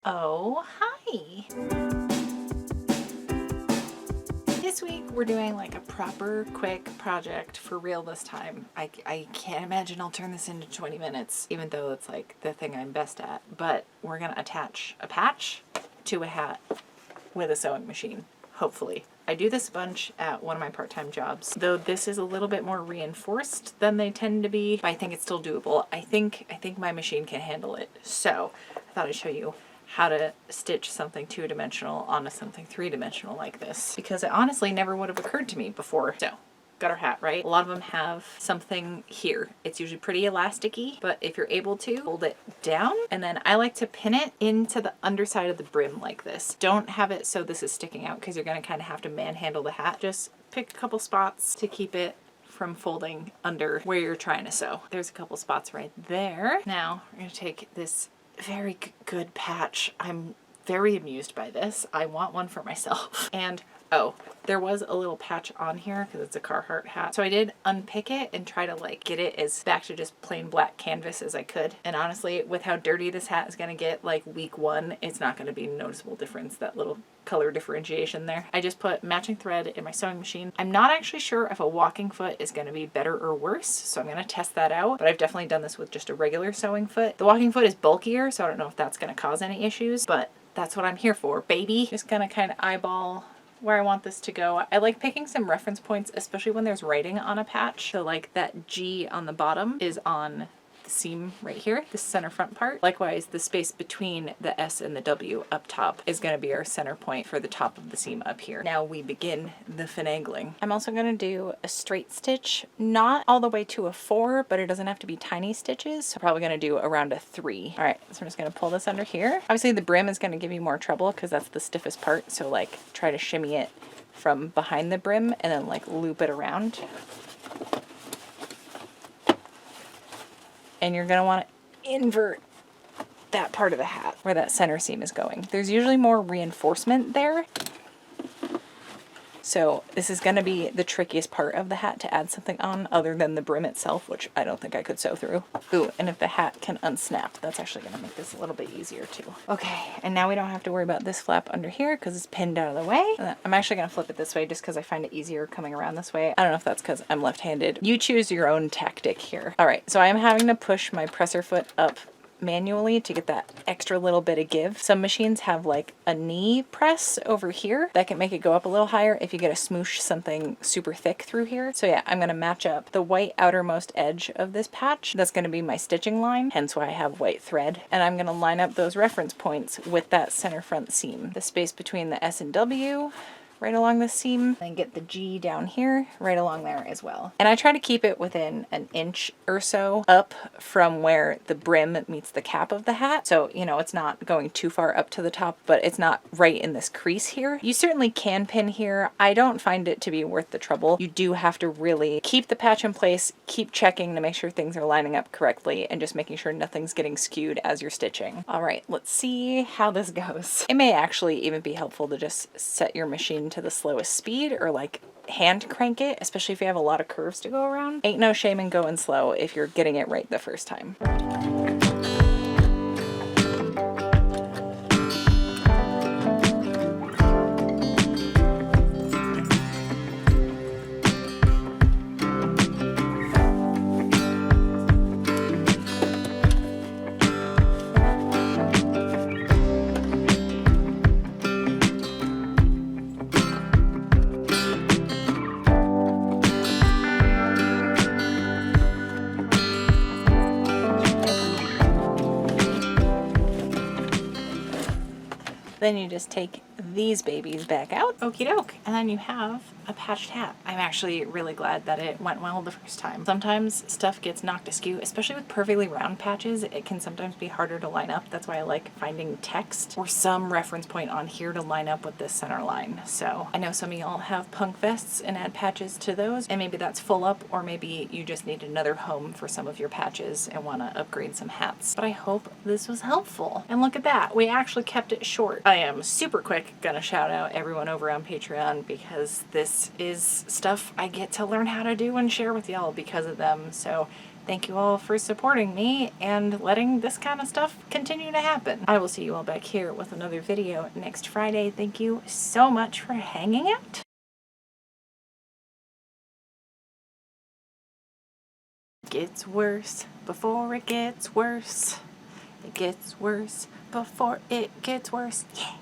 Oh, hi! This week we're doing like a proper quick project for real this time. I can't imagine I'll turn this into 20 minutes, even though it's like the thing I'm best at. But we're gonna attach a patch to a hat with a sewing machine, hopefully. I do this a bunch at one of my part-time jobs, though this is a little bit more reinforced than they tend to be, but I think it's still doable. I think my machine can handle it. So I thought I'd show you how to stitch something two-dimensional onto something three-dimensional like this, because it honestly never would have occurred to me before. So got our hat, right? A lot of them have something here. It's usually pretty elasticy, but if you're able to, hold it down, and then I like to pin it into the underside of the brim like this. Don't have it so this is sticking out, because you're gonna kind of have to manhandle the hat. Just pick a couple spots to keep it from folding under where you're trying to sew. There's a couple spots right there. Now we're gonna take this very good patch. I'm very amused by this. I want one for myself. And oh, there was a little patch on here because it's a Carhartt hat. So I did unpick it and try to like get it as back to just plain black canvas as I could. And honestly, with how dirty this hat is gonna get like week one, it's not gonna be a noticeable difference, that little color differentiation there. I just put matching thread in my sewing machine. I'm not actually sure if a walking foot is gonna be better or worse, so I'm gonna test that out, but I've definitely done this with just a regular sewing foot. The walking foot is bulkier, so I don't know if that's gonna cause any issues, but that's what I'm here for, baby. Just gonna kind of eyeball where I want this to go. I like picking some reference points, especially when there's writing on a patch. So like that G on the bottom is on the seam right here, the center front part. Likewise, the space between the S and the W up top is going to be our center point for the top of the seam up here. Now we begin the finagling. I'm also going to do a straight stitch, not all the way to a 4, but it doesn't have to be tiny stitches. So I'm probably going to do around a 3. All right, so I'm just going to pull this under here. Obviously the brim is going to give you more trouble because that's the stiffest part. So like try to shimmy it from behind the brim and then like loop it around. And you're going to want to invert that part of the hat where that center seam is going. There's usually more reinforcement there. So this is going to be the trickiest part of the hat to add something on other than the brim itself, which I don't think I could sew through. Ooh, and if the hat can unsnap, that's actually going to make this a little bit easier too. Okay, and now we don't have to worry about this flap under here because it's pinned out of the way. I'm actually going to flip it this way just because I find it easier coming around this way. I don't know if that's because I'm left-handed. You choose your own tactic here. All right, so I'm having to push my presser foot up manually to get that extra little bit of give. Some machines have like a knee press over here that can make it go up a little higher if you get a smoosh something super thick through here. So yeah, I'm going to match up the white outermost edge of this patch. That's going to be my stitching line, hence why I have white thread. And I'm going to line up those reference points with that center front seam. The space between the S and W right along the seam, and get the G down here right along there as well. And I try to keep it within an inch or so up from where the brim meets the cap of the hat. So, you know, it's not going too far up to the top, but it's not right in this crease here. You certainly can pin here. I don't find it to be worth the trouble. You do have to really keep the patch in place, keep checking to make sure things are lining up correctly, and just making sure nothing's getting skewed as you're stitching. All right, let's see how this goes. It may actually even be helpful to just set your machine to the slowest speed or like hand crank it, especially if you have a lot of curves to go around. Ain't no shame in going slow if you're getting it right the first time. Then you just take these babies back out, okie doke, and then you have a patched hat. I'm actually really glad that it went well the first time. Sometimes stuff gets knocked askew, especially with perfectly round patches. It can sometimes be harder to line up. That's why I like finding text or some reference point on here to line up with this center line. So I know some of y'all have punk vests and add patches to those, and maybe that's full up, or maybe you just need another home for some of your patches and want to upgrade some hats. But I hope this was helpful. And look at that, we actually kept it short. I am super quick gonna shout out everyone over on Patreon because this is stuff I get to learn how to do and share with y'all because of them. So Thank you all for supporting me and letting this kind of stuff continue to happen. I will see you all back here with another video next Friday. Thank you so much for hanging out. It gets worse before it gets worse. It gets worse before it gets worse. Yeah.